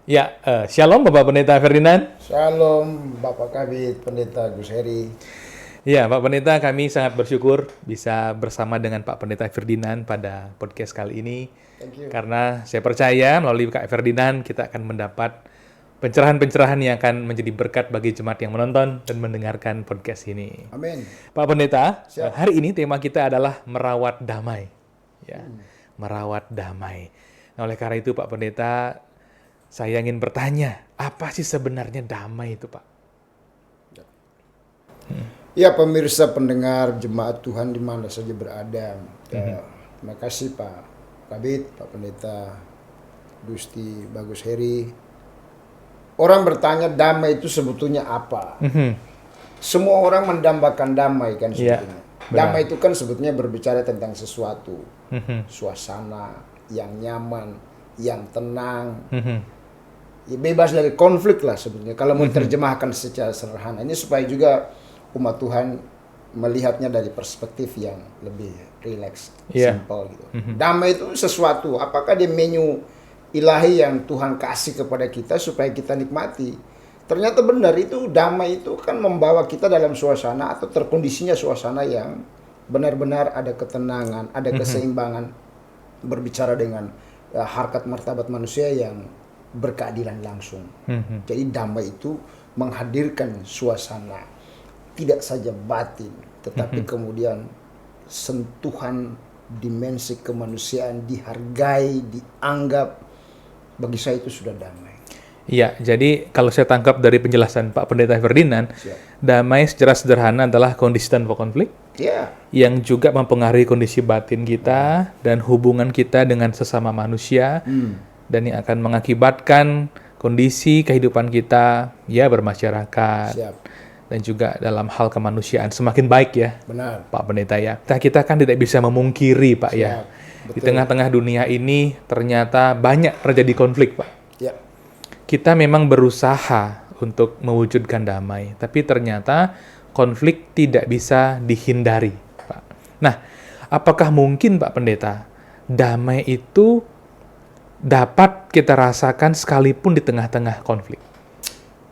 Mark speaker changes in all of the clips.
Speaker 1: Ya, Shalom Bapak Pendeta Ferdinand.
Speaker 2: Shalom Bapak Kabit Pendeta Gus Heri.
Speaker 1: Ya, Pak Pendeta, kami sangat bersyukur bisa bersama dengan Pak Pendeta Ferdinand pada podcast kali ini.
Speaker 2: Thank you.
Speaker 1: Karena saya percaya melalui Kak Ferdinand kita akan mendapat pencerahan-pencerahan yang akan menjadi berkat bagi jemaat yang menonton dan mendengarkan podcast ini.
Speaker 2: Amin.
Speaker 1: Pak Pendeta,
Speaker 2: Siap.
Speaker 1: hari ini tema kita adalah merawat damai. Ya, merawat damai. Nah, oleh karena itu Pak Pendeta, saya ingin bertanya, apa sih sebenarnya damai itu, Pak?
Speaker 2: Ya, pemirsa pendengar jemaat Tuhan di mana saja berada. Terima kasih Pak Kabit, Pak Pendeta Gusti Bagus Heri. Orang bertanya damai itu sebetulnya apa? Semua orang mendambakan damai kan
Speaker 1: Iya,
Speaker 2: sebetulnya.
Speaker 1: benar.
Speaker 2: Damai itu kan sebetulnya berbicara tentang sesuatu. Suasana yang nyaman, yang tenang. Ya, bebas dari konflik lah sebetulnya. Kalau mau terjemahkan secara sederhana. Ini supaya juga umat Tuhan melihatnya dari perspektif yang lebih rileks,
Speaker 1: Iya.
Speaker 2: simple gitu. Damai itu sesuatu. Apakah dia menu ilahi yang Tuhan kasih kepada kita supaya kita nikmati? Ternyata benar itu damai itu kan membawa kita dalam suasana atau terkondisinya suasana yang benar-benar ada ketenangan, ada keseimbangan, berbicara dengan harkat martabat manusia yang berkeadilan langsung. Jadi damai itu menghadirkan suasana tidak saja batin, tetapi kemudian sentuhan dimensi kemanusiaan dihargai, dianggap. Bagi saya itu sudah damai.
Speaker 1: Iya, jadi kalau saya tangkap dari penjelasan Pak Pendeta Ferdinand,
Speaker 2: Siap.
Speaker 1: damai secara sederhana adalah kondisi tanpa konflik
Speaker 2: Ya,
Speaker 1: yang juga mempengaruhi kondisi batin kita dan hubungan kita dengan sesama manusia dan yang akan mengakibatkan kondisi kehidupan kita ya bermasyarakat
Speaker 2: siap.
Speaker 1: dan juga dalam hal kemanusiaan semakin baik ya.
Speaker 2: Benar.
Speaker 1: Pak Pendeta ya. Kita kan tidak bisa memungkiri Pak ya.
Speaker 2: Siap.
Speaker 1: Di tengah-tengah dunia ini ternyata banyak terjadi konflik Pak.
Speaker 2: Ya.
Speaker 1: Kita memang berusaha untuk mewujudkan damai, tapi ternyata konflik tidak bisa dihindari Pak. Nah, apakah mungkin Pak Pendeta damai itu dapat kita rasakan sekalipun di tengah-tengah konflik?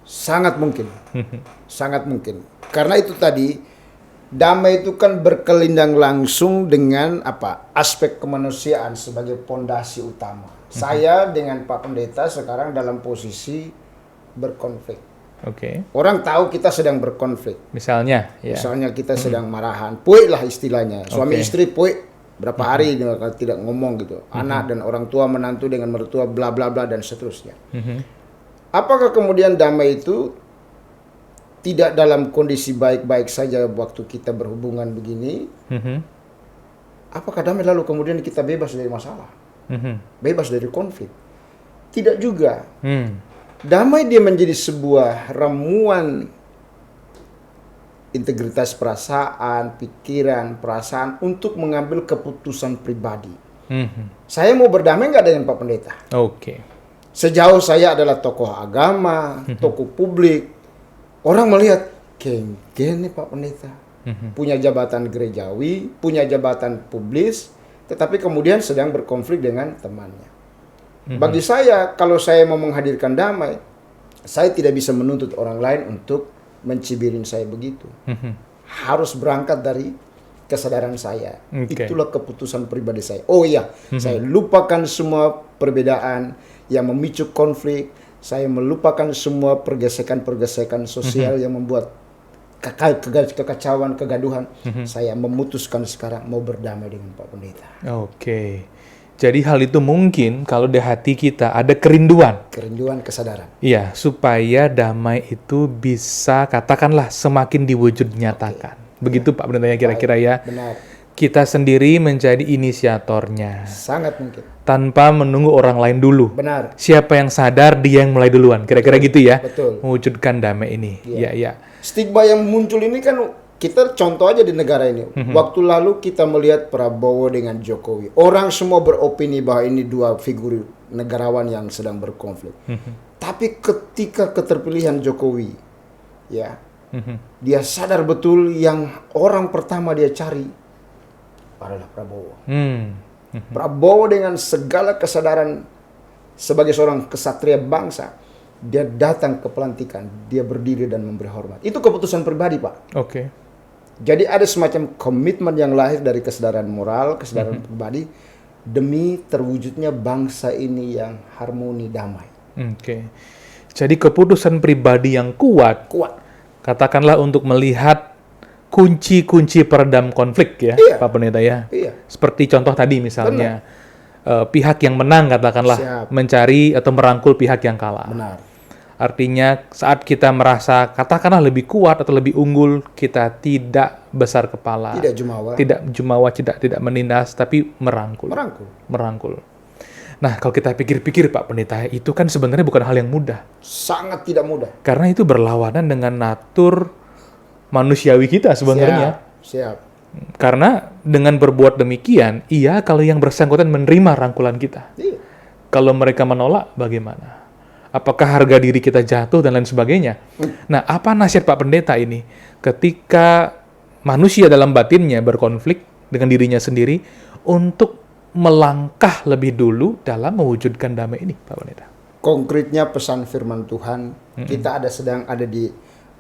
Speaker 2: Sangat mungkin. Sangat mungkin. Karena itu tadi damai itu kan berkelindang langsung dengan apa? Aspek kemanusiaan sebagai pondasi utama. Saya dengan Pak Pendeta sekarang dalam posisi berkonflik.
Speaker 1: Oke.
Speaker 2: Orang tahu kita sedang berkonflik.
Speaker 1: Misalnya, ya.
Speaker 2: Misalnya kita sedang marahan, puik lah istilahnya. Suami
Speaker 1: Oke.
Speaker 2: istri puik berapa hari kalau tidak ngomong gitu. Anak dan orang tua menantu dengan mertua bla bla bla dan seterusnya. Apakah kemudian damai itu tidak dalam kondisi baik-baik saja waktu kita berhubungan begini? Apakah damai lalu kemudian kita bebas dari masalah? Bebas dari konflik? Tidak juga. Damai dia menjadi sebuah ramuan integritas perasaan, pikiran, perasaan untuk mengambil keputusan pribadi. Saya mau berdamai nggak dengan Pak Pendeta?
Speaker 1: Oke.
Speaker 2: Sejauh saya adalah tokoh agama, tokoh publik, orang melihat, geng nih Pak Pendeta. Punya jabatan gerejawi, punya jabatan publis, tetapi kemudian sedang berkonflik dengan temannya. Bagi saya, kalau saya mau menghadirkan damai, saya tidak bisa menuntut orang lain untuk mencibirin saya begitu. Harus berangkat dari kesadaran saya.
Speaker 1: Oke.
Speaker 2: Itulah keputusan pribadi saya. Oh iya, saya lupakan semua perbedaan yang memicu konflik. Saya melupakan semua pergesekan-pergesekan sosial yang membuat kekacauan, kegaduhan. Saya memutuskan sekarang mau berdamai dengan Pak Pendeta.
Speaker 1: Oke. Jadi hal itu mungkin kalau di hati kita ada kerinduan.
Speaker 2: Kerinduan, kesadaran.
Speaker 1: Iya, supaya damai itu bisa katakanlah semakin diwujud nyatakan. Begitu Pak Pendeta kira-kira ya.
Speaker 2: Benar.
Speaker 1: Kita sendiri menjadi inisiatornya
Speaker 2: Sangat mungkin.
Speaker 1: tanpa menunggu orang lain dulu.
Speaker 2: Benar.
Speaker 1: Siapa yang sadar dia yang mulai duluan. Kira-kira gitu ya.
Speaker 2: Betul.
Speaker 1: Mewujudkan damai ini. Iya, iya.
Speaker 2: Stigma yang muncul ini kan kita contoh aja di negara ini. Waktu lalu kita melihat Prabowo dengan Jokowi. Orang semua beropini bahwa ini dua figur negarawan yang sedang berkonflik. Tapi ketika keterpilihan Jokowi, ya, dia sadar betul yang orang pertama dia cari adalah Prabowo. Prabowo dengan segala kesadaran sebagai seorang kesatria bangsa, dia datang ke pelantikan, dia berdiri dan memberi hormat. Itu keputusan pribadi, Pak.
Speaker 1: Oke.
Speaker 2: Jadi ada semacam komitmen yang lahir dari kesadaran moral, kesadaran pribadi, demi terwujudnya bangsa ini yang harmoni, damai.
Speaker 1: Oke. Jadi keputusan pribadi yang kuat,
Speaker 2: Kuat.
Speaker 1: katakanlah untuk melihat kunci-kunci peredam konflik ya,
Speaker 2: Iya.
Speaker 1: Pak Pendeta ya.
Speaker 2: Iya.
Speaker 1: Seperti contoh tadi misalnya, pihak yang menang katakanlah
Speaker 2: Siap.
Speaker 1: mencari atau merangkul pihak yang kalah.
Speaker 2: Benar.
Speaker 1: Artinya saat kita merasa katakanlah lebih kuat atau lebih unggul, kita tidak besar kepala,
Speaker 2: Tidak jumawa.
Speaker 1: tidak menindas, tapi merangkul. Merangkul. Nah, kalau kita pikir-pikir Pak Pendeta, itu kan sebenarnya bukan hal yang mudah.
Speaker 2: Sangat tidak mudah.
Speaker 1: Karena itu berlawanan dengan natur manusiawi kita sebenarnya.
Speaker 2: Siap.
Speaker 1: Karena dengan berbuat demikian, iya kalau yang bersangkutan menerima rangkulan kita.
Speaker 2: Iya.
Speaker 1: Kalau mereka menolak, bagaimana? Apakah harga diri kita jatuh dan lain sebagainya? Nah, apa nasihat Pak Pendeta ini ketika manusia dalam batinnya berkonflik dengan dirinya sendiri untuk melangkah lebih dulu dalam mewujudkan damai ini, Pak Pendeta?
Speaker 2: Konkretnya pesan firman Tuhan, kita sedang ada di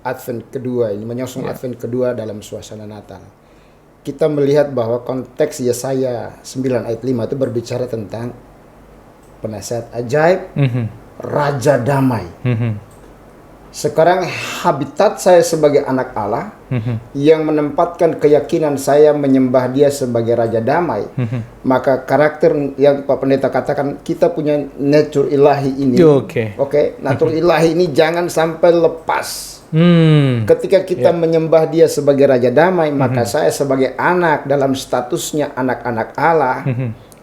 Speaker 2: Advent kedua ini, menyongsong Advent kedua dalam suasana Natal. Kita melihat bahwa konteks Yesaya 9 ayat 5 itu berbicara tentang penasihat ajaib, Raja Damai. Sekarang habitat saya sebagai anak Allah yang menempatkan keyakinan saya menyembah Dia sebagai Raja Damai, maka karakter yang Pak Pendeta katakan kita punya nature ilahi ini, nature ilahi ini jangan sampai lepas. Ketika kita menyembah Dia sebagai Raja Damai, maka saya sebagai anak dalam statusnya anak-anak Allah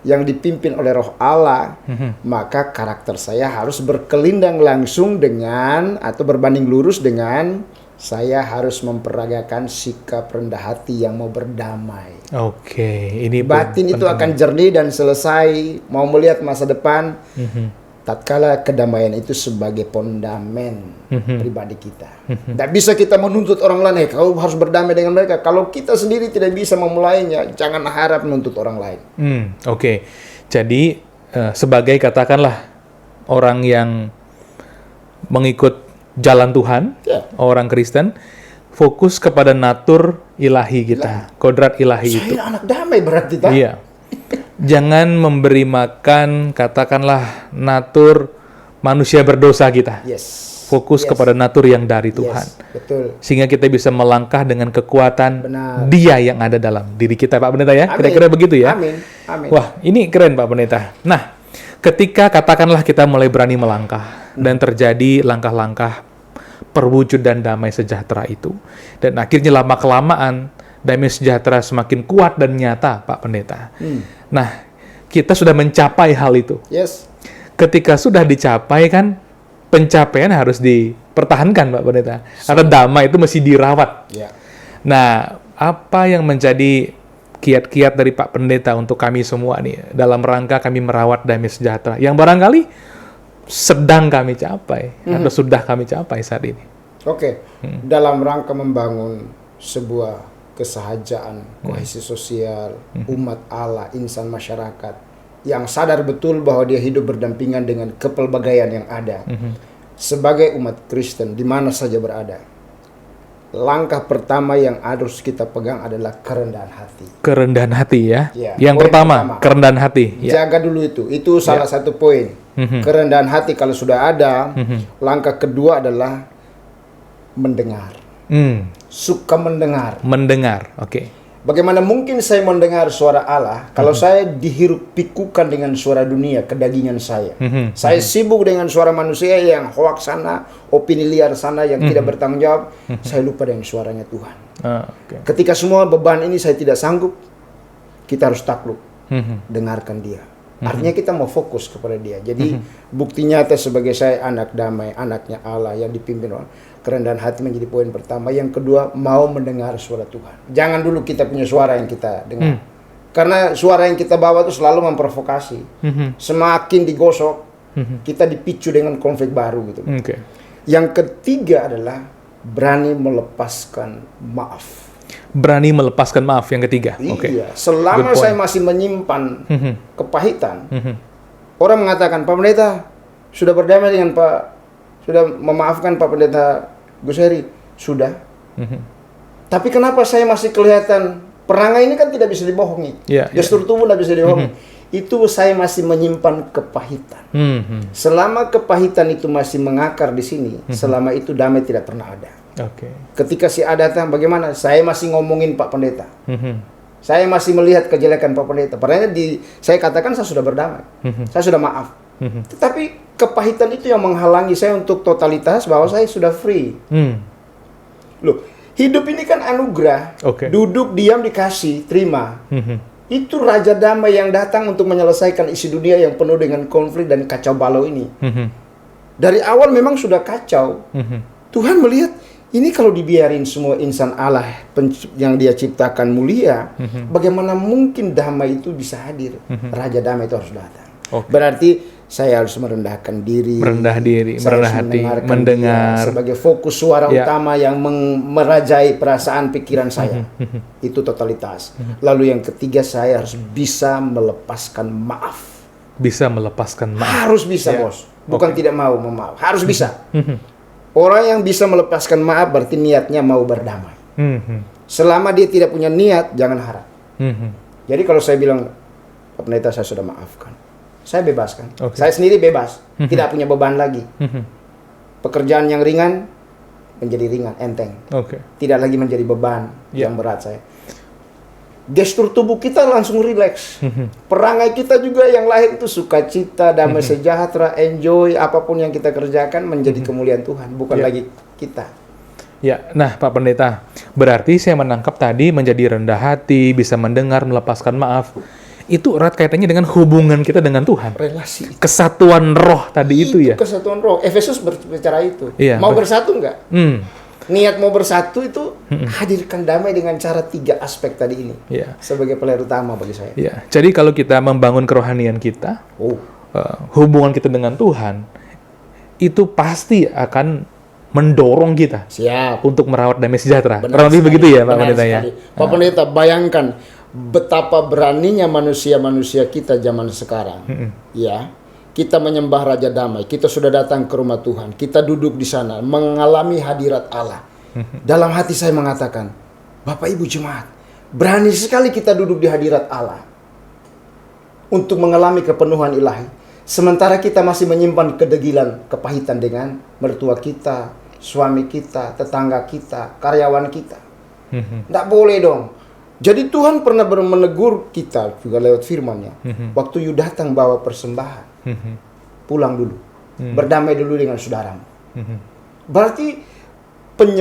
Speaker 2: yang dipimpin oleh Roh Allah, maka karakter saya harus berkelindang langsung dengan atau berbanding lurus dengan saya harus memperagakan sikap rendah hati yang mau berdamai.
Speaker 1: Ini
Speaker 2: batin itu akan jernih dan selesai mau melihat masa depan. Tatkala kedamaian itu sebagai fondamen pribadi kita. Tidak bisa kita menuntut orang lain, kau harus berdamai dengan mereka. Kalau kita sendiri tidak bisa memulainya, jangan harap menuntut orang lain.
Speaker 1: Jadi sebagai katakanlah orang yang mengikut jalan Tuhan, orang Kristen, fokus kepada natur ilahi kita, kodrat ilahi itu.
Speaker 2: Saya anak damai berarti, tak?
Speaker 1: Iya. Jangan memberi makan, katakanlah, natur manusia berdosa kita. Fokus kepada natur yang dari Tuhan.
Speaker 2: Betul.
Speaker 1: Sehingga kita bisa melangkah dengan kekuatan Dia yang ada dalam diri kita, Pak Pendeta ya.
Speaker 2: Amin.
Speaker 1: Kira-kira begitu ya.
Speaker 2: Amin.
Speaker 1: Wah, ini keren Pak Pendeta. Nah, ketika katakanlah kita mulai berani melangkah dan terjadi langkah-langkah perwujudan damai sejahtera itu, dan akhirnya lama-kelamaan damai sejahtera semakin kuat dan nyata, Pak Pendeta. Nah, kita sudah mencapai hal itu. Ketika sudah dicapai kan, pencapaian harus dipertahankan, Pak Pendeta. Karena damai itu mesti dirawat. Nah, apa yang menjadi kiat-kiat dari Pak Pendeta untuk kami semua nih, dalam rangka kami merawat damai sejahtera, yang barangkali sedang kami capai, atau sudah kami capai saat ini?
Speaker 2: Dalam rangka membangun sebuah kesahajaan, kohesi sosial, umat Allah, insan masyarakat yang sadar betul bahwa dia hidup berdampingan dengan kepelbagaian yang ada. Sebagai umat Kristen di mana saja berada, langkah pertama yang harus kita pegang adalah kerendahan hati. Kerendahan
Speaker 1: hati ya. Yang pertama, kerendahan hati.
Speaker 2: Jaga dulu itu. Itu salah satu poin. Kerendahan hati kalau sudah ada, langkah kedua adalah mendengar. Suka mendengar. Bagaimana mungkin saya mendengar suara Allah kalau saya dihirup pikukan dengan suara dunia, kedagingan saya. Saya sibuk dengan suara manusia yang hoax sana, opini liar sana yang tidak bertanggung jawab. Saya lupa dengan suaranya Tuhan. Ketika semua beban ini saya tidak sanggup, kita harus takluk. Dengarkan Dia. Artinya kita mau fokus kepada Dia. Jadi bukti nyata sebagai saya anak damai, anaknya Allah yang dipimpin oleh kerendahan hati menjadi poin pertama. Yang kedua, mau mendengar suara Tuhan. Jangan dulu kita punya suara yang kita dengar. Karena suara yang kita bawa itu selalu memprovokasi. Semakin digosok, kita dipicu dengan konflik baru gitu. Yang ketiga adalah berani melepaskan maaf.
Speaker 1: Berani melepaskan maaf yang ketiga.
Speaker 2: Iya, selama saya masih menyimpan kepahitan, Orang mengatakan, Pak Pendeta sudah berdamai dengan sudah memaafkan Pak Pendeta Gus Heri. Sudah. Tapi kenapa saya masih kelihatan, perangai ini kan tidak bisa dibohongi. Gestur tubuh tidak bisa dibohongi. Itu saya masih menyimpan kepahitan. Selama kepahitan itu masih mengakar di sini, selama itu damai tidak pernah ada. Ketika si A datang, bagaimana? Saya masih ngomongin Pak Pendeta. Saya masih melihat kejelekan Pak Pendeta. Padahal saya katakan saya sudah berdamai. Saya sudah maaf. Tetapi kepahitan itu yang menghalangi saya untuk totalitas bahwa saya sudah free. Loh, hidup ini kan anugerah. Duduk, diam, dikasih, terima. Itu Raja Damai yang datang untuk menyelesaikan isi dunia yang penuh dengan konflik dan kacau balau ini. Dari awal memang sudah kacau. Tuhan melihat, ini kalau dibiarin semua insan Allah yang dia ciptakan mulia, bagaimana mungkin damai itu bisa hadir? Raja Damai itu harus datang. Berarti saya harus merendahkan diri, merendah hati, mendengar sebagai fokus suara utama yang merajai perasaan pikiran saya. Itu totalitas. Lalu yang ketiga, saya harus bisa melepaskan maaf.
Speaker 1: Bisa melepaskan maaf.
Speaker 2: Harus bisa, bos. Bukan tidak mau memaaf. Harus bisa. Orang yang bisa melepaskan maaf berarti niatnya mau berdamai. Selama dia tidak punya niat, jangan harap. Jadi kalau saya bilang, Pak Pendeta saya sudah maafkan, saya bebaskan. Saya sendiri bebas, tidak punya beban lagi. Pekerjaan yang ringan menjadi ringan, enteng. Tidak lagi menjadi beban yang berat saya. Gestur tubuh kita langsung rileks. Perangai kita juga yang lahir itu sukacita, damai sejahtera, enjoy, apapun yang kita kerjakan menjadi kemuliaan Tuhan, bukan lagi kita.
Speaker 1: Ya, nah Pak Pendeta, berarti saya menangkap tadi menjadi rendah hati, bisa mendengar, melepaskan maaf. Itu erat kaitannya dengan hubungan kita dengan Tuhan.
Speaker 2: Relasi.
Speaker 1: Kesatuan roh tadi itu ya.
Speaker 2: Kesatuan roh. Efesus berbicara itu. Mau bersatu enggak? Niat mau bersatu itu hadirkan damai dengan cara 3 aspek tadi ini. Sebagai pilar utama bagi saya.
Speaker 1: Jadi kalau kita membangun kerohanian kita, hubungan kita dengan Tuhan, itu pasti akan mendorong kita untuk merawat damai sejahtera. Kurang lebih begitu ya Pak Pendeta ya.
Speaker 2: Pak Pendeta, bayangkan betapa beraninya manusia-manusia kita zaman sekarang. Kita menyembah Raja Damai, kita sudah datang ke rumah Tuhan, kita duduk di sana, mengalami hadirat Allah. Dalam hati saya mengatakan, Bapak Ibu Jemaat, berani sekali kita duduk di hadirat Allah untuk mengalami kepenuhan ilahi. Sementara kita masih menyimpan kedegilan, kepahitan dengan mertua kita, suami kita, tetangga kita, karyawan kita. Tidak boleh dong. Jadi Tuhan pernah menegur kita juga lewat firman-Nya. Waktu you datang bawa persembahan, pulang dulu, berdamai dulu dengan saudaramu. Berarti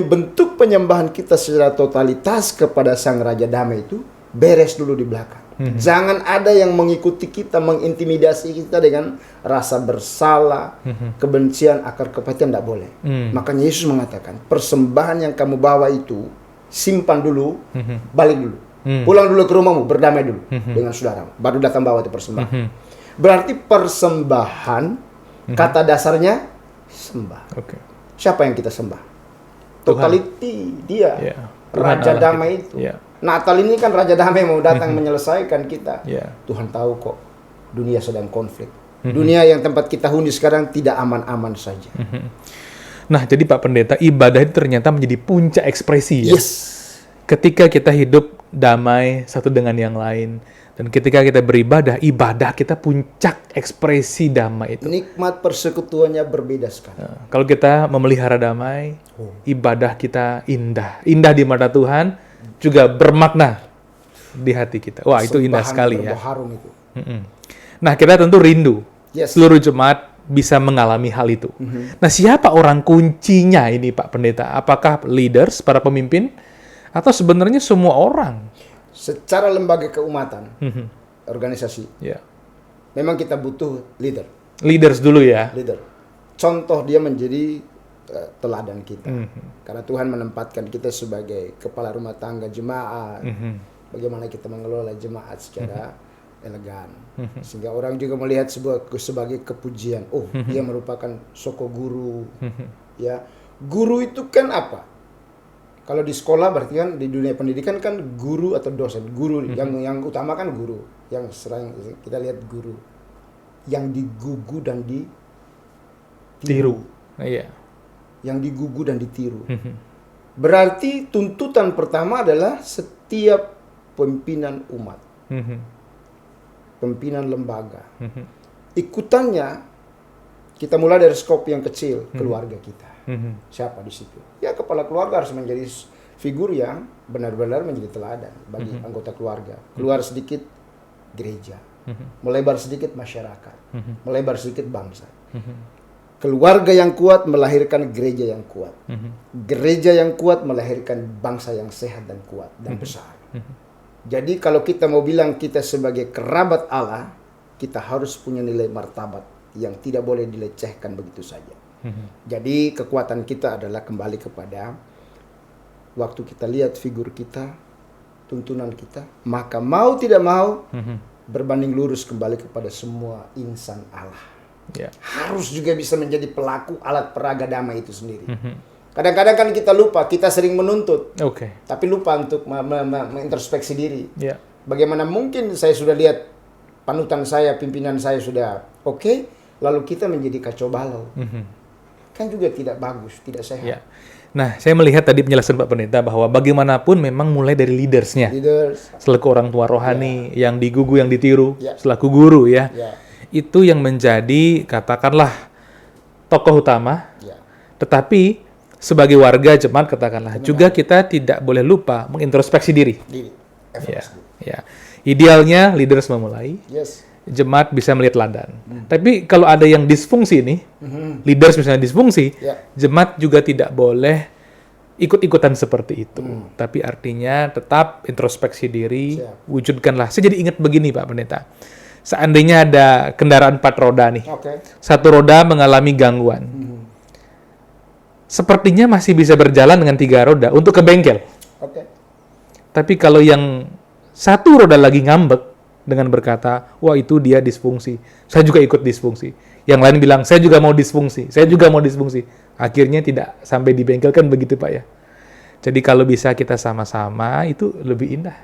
Speaker 2: bentuk penyembahan kita secara totalitas kepada Sang Raja Damai itu beres dulu di belakang. Jangan ada yang mengikuti kita, mengintimidasi kita dengan rasa bersalah, kebencian, akar kepahitan, tidak boleh. Makanya Yesus mengatakan, persembahan yang kamu bawa itu simpan dulu, balik dulu, pulang dulu ke rumahmu, berdamai dulu dengan saudaramu, baru datang bawa itu persembahan. Berarti persembahan, kata dasarnya sembah. Siapa yang kita sembah? Totality dia, Raja Damai itu. Natal ini kan Raja Damai mau datang menyelesaikan kita. Tuhan tahu kok dunia sedang konflik. Dunia yang tempat kita huni sekarang tidak aman-aman saja.
Speaker 1: Nah, jadi Pak Pendeta, ibadah itu ternyata menjadi puncak ekspresi ya. Ketika kita hidup damai satu dengan yang lain, dan ketika kita beribadah, ibadah kita puncak ekspresi damai itu.
Speaker 2: Nikmat persekutuannya berbeda sekali.
Speaker 1: Kalau kita memelihara damai, ibadah kita indah. Indah di mata Tuhan, juga bermakna di hati kita. Wah, itu indah sekali ya.
Speaker 2: Itu.
Speaker 1: Nah, kita tentu rindu seluruh jemaat bisa mengalami hal itu. Nah, siapa orang kuncinya ini Pak Pendeta? Apakah leaders, para pemimpin, atau sebenarnya semua orang?
Speaker 2: Secara lembaga keumatan, organisasi, memang kita butuh leader.
Speaker 1: Leaders dulu ya.
Speaker 2: Leader. Contoh dia menjadi teladan kita. Karena Tuhan menempatkan kita sebagai kepala rumah tangga jemaat. Bagaimana kita mengelola jemaat secara elegan. Sehingga orang juga melihat sebagai kepujian. Oh, dia merupakan soko guru. Ya, guru itu kan apa? Kalau di sekolah berarti kan di dunia pendidikan kan guru atau dosen. Guru yang utama kan guru. Yang sering kita lihat guru. yang digugu dan
Speaker 1: Tiru. Iya.
Speaker 2: Yang digugu dan ditiru. Berarti tuntutan pertama adalah setiap pimpinan umat, pimpinan lembaga, ikutannya kita mulai dari skop yang kecil, keluarga kita. Siapa di situ? Ya kepala keluarga harus menjadi figur yang benar-benar menjadi teladan bagi anggota keluarga. Keluar sedikit gereja, melebar sedikit masyarakat, melebar sedikit bangsa. Keluarga yang kuat melahirkan gereja yang kuat. Gereja yang kuat melahirkan bangsa yang sehat dan kuat dan besar. Jadi kalau kita mau bilang kita sebagai kerabat Allah, kita harus punya nilai martabat yang tidak boleh dilecehkan begitu saja. Jadi kekuatan kita adalah kembali kepada waktu kita lihat figur kita, tuntunan kita, maka mau tidak mau berbanding lurus kembali kepada semua insan Allah. Harus juga bisa menjadi pelaku alat peraga damai itu sendiri. Kadang-kadang kan kita lupa, kita sering menuntut, tapi lupa untuk mengintrospeksi diri. Bagaimana mungkin saya sudah lihat panutan saya, pimpinan saya sudah oke, lalu kita menjadi kacau balau. Kan juga tidak bagus, tidak sehat.
Speaker 1: Nah, saya melihat tadi penjelasan Pak Pendeta bahwa bagaimanapun memang mulai dari leadersnya, selaku orang tua rohani, yang digugu, yang ditiru, selaku guru ya. Itu yang menjadi katakanlah tokoh utama, tetapi sebagai warga jemaat katakanlah juga kita tidak boleh lupa mengintrospeksi diri. Idealnya leaders memulai, jemaat bisa melihat teladan. Tapi kalau ada yang disfungsi nih, leaders misalnya disfungsi, jemaat juga tidak boleh ikut-ikutan seperti itu. Tapi artinya tetap introspeksi diri, wujudkanlah. Saya jadi ingat begini Pak Pendeta. Seandainya ada kendaraan 4 roda nih, satu roda mengalami gangguan, sepertinya masih bisa berjalan dengan 3 roda untuk ke bengkel. Tapi kalau yang satu roda lagi ngambek dengan berkata, wah itu dia disfungsi, saya juga ikut disfungsi. Yang lain bilang, saya juga mau disfungsi, saya juga mau disfungsi. Akhirnya tidak sampai di bengkel, kan begitu Pak ya. Jadi kalau bisa kita sama-sama, itu lebih indah.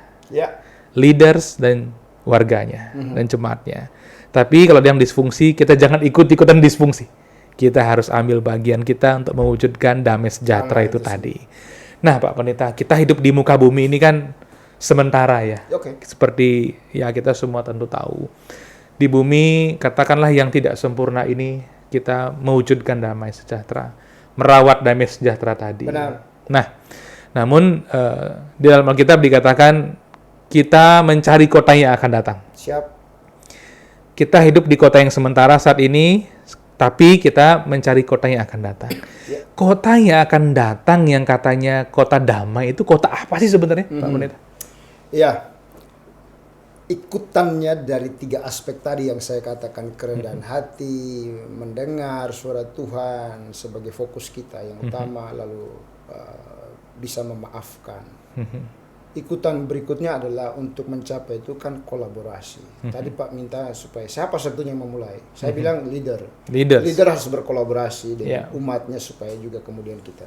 Speaker 1: Leaders dan warganya dan jemaatnya. Tapi kalau ada yang disfungsi, kita jangan ikut-ikutan disfungsi. Kita harus ambil bagian kita untuk mewujudkan damai sejahtera itu tadi. Nah, Pak Pendeta, kita hidup di muka bumi ini kan sementara ya. Seperti ya kita semua tentu tahu. Di bumi, katakanlah yang tidak sempurna ini, kita mewujudkan damai sejahtera. Merawat damai sejahtera tadi. Nah, namun di dalam Alkitab dikatakan kita mencari kota yang akan datang. Kita hidup di kota yang sementara saat ini, tapi kita mencari kota yang akan datang. Kota yang akan datang yang katanya kota damai itu kota apa sih sebenarnya, Pak Pendeta?
Speaker 2: Ikutannya dari 3 aspek tadi yang saya katakan, kerendahan hati, mendengar suara Tuhan sebagai fokus kita yang utama, lalu bisa memaafkan. Ikutan berikutnya adalah untuk mencapai itu kan kolaborasi. Tadi Pak minta supaya siapa satunya yang memulai. Saya bilang leader harus berkolaborasi dengan umatnya supaya juga kemudian kita.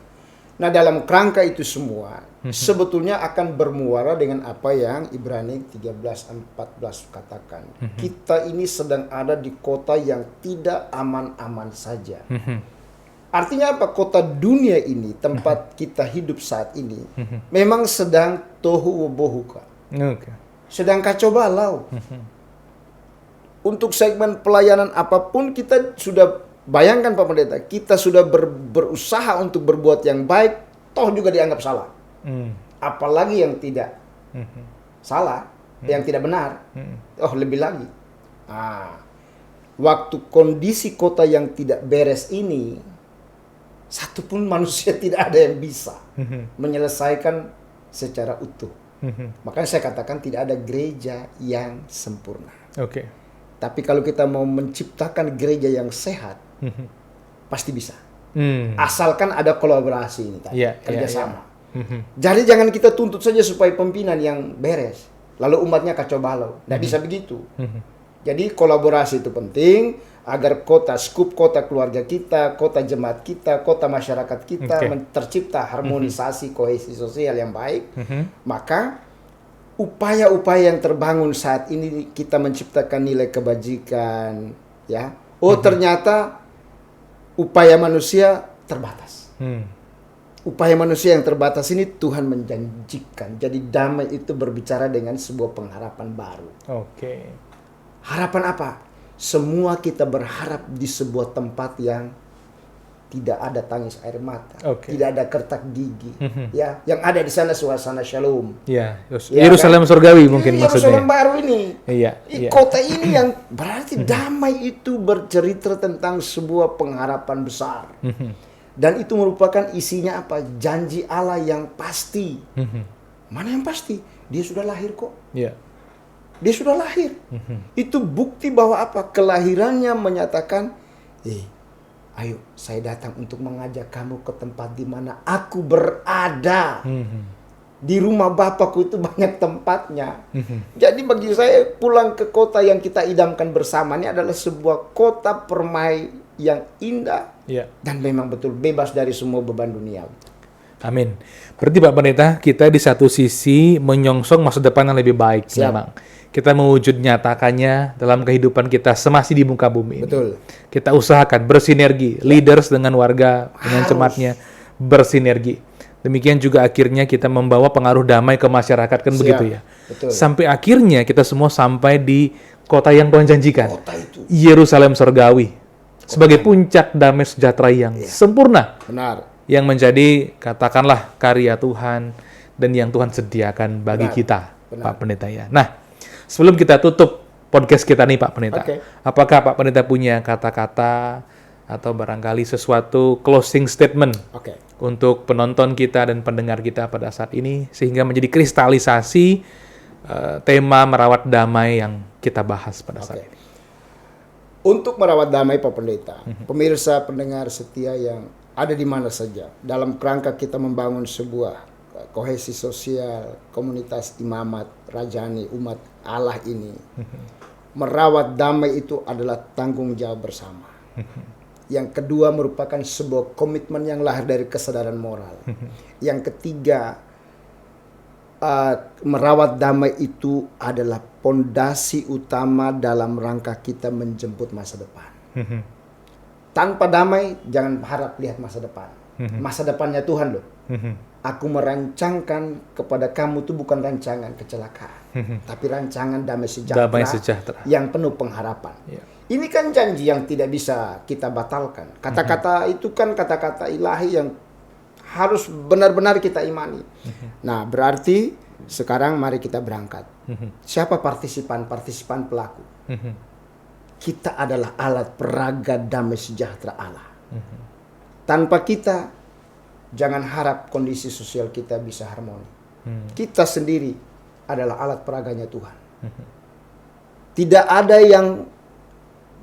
Speaker 2: Nah dalam kerangka itu semua sebetulnya akan bermuara dengan apa yang Ibrani 13:14 katakan. Kita ini sedang ada di kota yang tidak aman-aman saja. Artinya apa? Kota dunia ini, tempat kita hidup saat ini, memang sedang tohu wabohuka. Sedang kacau balau. Untuk segmen pelayanan apapun kita sudah bayangkan Pak Pendeta, kita sudah berusaha untuk berbuat yang baik, toh juga dianggap salah. Apalagi yang tidak salah, yang tidak benar, lebih lagi. Waktu kondisi kota yang tidak beres ini, satupun manusia tidak ada yang bisa menyelesaikan secara utuh. Makanya saya katakan tidak ada gereja yang sempurna. Tapi kalau kita mau menciptakan gereja yang sehat, pasti bisa. Asalkan ada kolaborasi ini tadi, kerjasama. Jadi jangan kita tuntut saja supaya pimpinan yang beres, lalu umatnya kacau balau. Tidak bisa begitu. Jadi kolaborasi itu penting agar skup kota keluarga kita, kota jemaat kita, kota masyarakat kita tercipta harmonisasi kohesi sosial yang baik. Maka upaya-upaya yang terbangun saat ini kita menciptakan nilai kebajikan, Ya, oh ternyata upaya manusia terbatas. Upaya manusia yang terbatas ini Tuhan menjanjikan. Jadi damai itu berbicara dengan sebuah pengharapan baru.
Speaker 1: Oke.
Speaker 2: Harapan apa? Semua kita berharap di sebuah tempat yang tidak ada tangis air mata, tidak ada kertak gigi, ya, yang ada di sana suasana shalom.
Speaker 1: Ya, Yerusalem surgawi mungkin maksudnya.
Speaker 2: Yerusalem baru ini.
Speaker 1: Iya.
Speaker 2: Kota ini yang berarti damai itu bercerita tentang sebuah pengharapan besar. Dan itu merupakan isinya apa? Janji Allah yang pasti. Mana yang pasti? Dia sudah lahir kok.
Speaker 1: Iya.
Speaker 2: Dia sudah lahir. Itu bukti bahwa apa? Kelahirannya menyatakan, ayo saya datang untuk mengajak kamu ke tempat di mana aku berada. Di rumah Bapakku itu banyak tempatnya. Jadi bagi saya pulang ke kota yang kita idamkan bersama ini adalah sebuah kota permai yang indah. Dan memang betul bebas dari semua beban dunia.
Speaker 1: Amin. Berarti Pak Pendeta, kita di satu sisi menyongsong masa depan yang lebih baik. Memang kita mewujud nyatakannya dalam kehidupan kita semasi di muka bumi ini.
Speaker 2: Betul.
Speaker 1: Kita usahakan bersinergi, leaders dengan warga, dengan jemaatnya bersinergi. Demikian juga akhirnya kita membawa pengaruh damai ke masyarakat, kan begitu ya.
Speaker 2: Betul.
Speaker 1: Sampai akhirnya kita semua sampai di kota yang Tuhan janjikan.
Speaker 2: Kota itu.
Speaker 1: Yerusalem surgawi. Sebagai puncak damai sejahtera yang sempurna.
Speaker 2: Benar.
Speaker 1: Yang menjadi, katakanlah, karya Tuhan dan yang Tuhan sediakan bagi kita, Pak Pendeta ya. Nah, sebelum kita tutup podcast kita nih Pak Pendeta, apakah Pak Pendeta punya kata-kata atau barangkali sesuatu closing statement untuk penonton kita dan pendengar kita pada saat ini, sehingga menjadi kristalisasi tema merawat damai yang kita bahas pada saat ini?
Speaker 2: Untuk merawat damai Pak Pendeta, pemirsa pendengar setia yang ada di mana saja, dalam kerangka kita membangun sebuah kohesi sosial, komunitas imamat, rajani, umat Allah ini. Merawat damai itu adalah tanggung jawab bersama. Yang kedua merupakan sebuah komitmen yang lahir dari kesadaran moral. Yang ketiga, merawat damai itu adalah pondasi utama dalam rangka kita menjemput masa depan. Tanpa damai, jangan harap lihat masa depan. Masa depannya Tuhan loh. Aku merancangkan kepada kamu itu bukan rancangan kecelakaan, tapi rancangan damai sejahtera yang penuh pengharapan. Ini kan janji yang tidak bisa kita batalkan. Kata-kata itu kan kata-kata ilahi yang harus benar-benar kita imani. Nah, berarti sekarang mari kita berangkat. Siapa partisipan pelaku? Kita adalah alat peraga damai sejahtera Allah. Tanpa kita, jangan harap kondisi sosial kita bisa harmoni. Kita sendiri adalah alat peraganya Tuhan. Tidak ada yang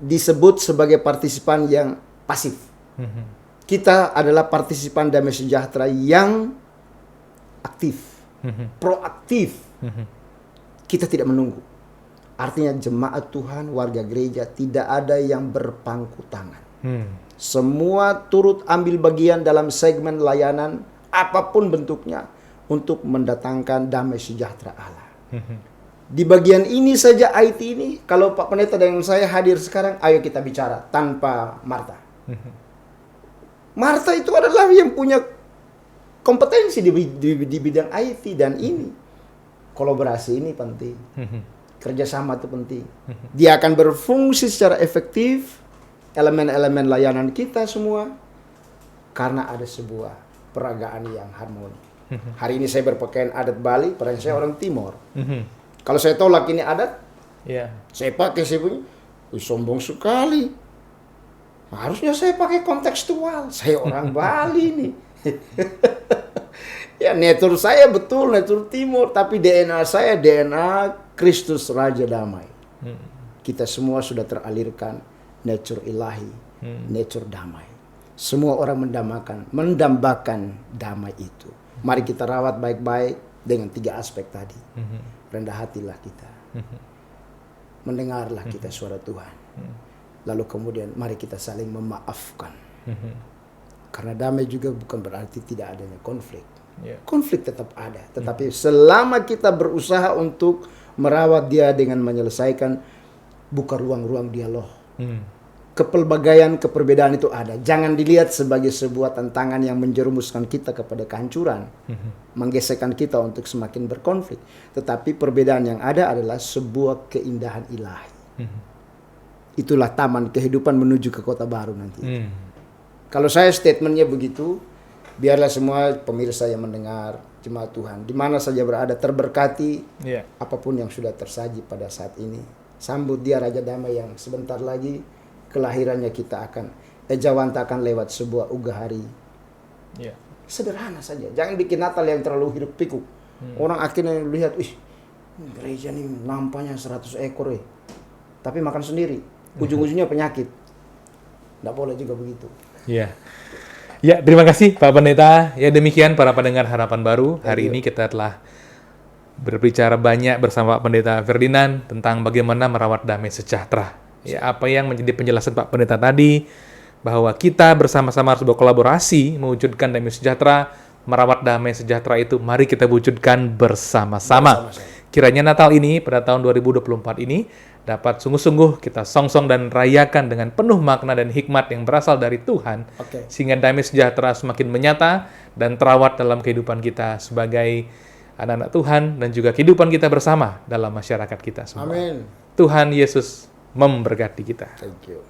Speaker 2: disebut sebagai partisipan yang pasif. Kita adalah partisipan damai sejahtera yang aktif, proaktif. Kita tidak menunggu. Artinya jemaat Tuhan, warga gereja tidak ada yang berpangku tangan. Semua turut ambil bagian dalam segmen layanan apapun bentuknya untuk mendatangkan damai sejahtera Allah. Di bagian ini saja IT ini, kalau Pak Pendeta dan saya hadir sekarang, ayo kita bicara tanpa Marta. Marta itu adalah yang punya kompetensi di bidang IT dan ini. Kolaborasi ini penting. Kerjasama itu penting. Dia akan berfungsi secara efektif, elemen-elemen layanan kita semua, karena ada sebuah peragaan yang harmoni. Hari ini saya berpakaian adat Bali, padahal saya orang Timor. Kalau saya tolak ini adat, saya pakai, saya punya, sombong sekali. Harusnya saya pakai kontekstual, saya orang Bali nih. Ya, natur saya betul, natur Timur, tapi DNA saya DNA Kristus Raja Damai. Kita semua sudah teralirkan nature ilahi, nature damai. Semua orang mendambakan damai itu. Mari kita rawat baik-baik dengan 3 aspek tadi. Rendah hatilah kita. Mendengarlah kita suara Tuhan. Lalu kemudian mari kita saling memaafkan. Karena damai juga bukan berarti tidak adanya konflik. Konflik tetap ada. Tetapi selama kita berusaha untuk merawat dia dengan menyelesaikan, buka ruang-ruang dialog. Kepelbagaian, keperbedaan itu ada. Jangan dilihat sebagai sebuah tantangan yang menjerumuskan kita kepada kehancuran, menggesekkan kita untuk semakin berkonflik. Tetapi perbedaan yang ada adalah sebuah keindahan ilahi. Itulah taman kehidupan menuju ke kota baru nanti. Kalau saya statementnya begitu, biarlah semua pemirsa yang mendengar, jemaat Tuhan, di mana saja berada, terberkati apapun yang sudah tersaji pada saat ini. Sambut dia Raja Damai yang sebentar lagi kelahirannya kita akan ejawantakan lewat sebuah ugahari. Sederhana saja. Jangan bikin Natal yang terlalu hiruk pikuk. Orang akhirnya lihat, gereja ini nampaknya 100 ekor tapi makan sendiri. Ujung-ujungnya penyakit. Nggak boleh juga begitu.
Speaker 1: Ya, terima kasih Pak Pendeta. Ya, demikian para pendengar Harapan Baru. Hari ini kita telah berbicara banyak bersama Pak Pendeta Ferdinand tentang bagaimana merawat damai sejahtera. Ya, apa yang menjadi penjelasan Pak Pendeta tadi, bahwa kita bersama-sama harus berkolaborasi mewujudkan damai sejahtera, merawat damai sejahtera itu, mari kita wujudkan bersama-sama. Kiranya Natal ini, pada tahun 2024 ini, dapat sungguh-sungguh kita songsong dan rayakan dengan penuh makna dan hikmat yang berasal dari Tuhan, sehingga damai sejahtera semakin menyata dan terawat dalam kehidupan kita sebagai anak-anak Tuhan, dan juga kehidupan kita bersama dalam masyarakat kita semua.
Speaker 2: Amin.
Speaker 1: Tuhan Yesus memberkati kita.
Speaker 2: Thank you.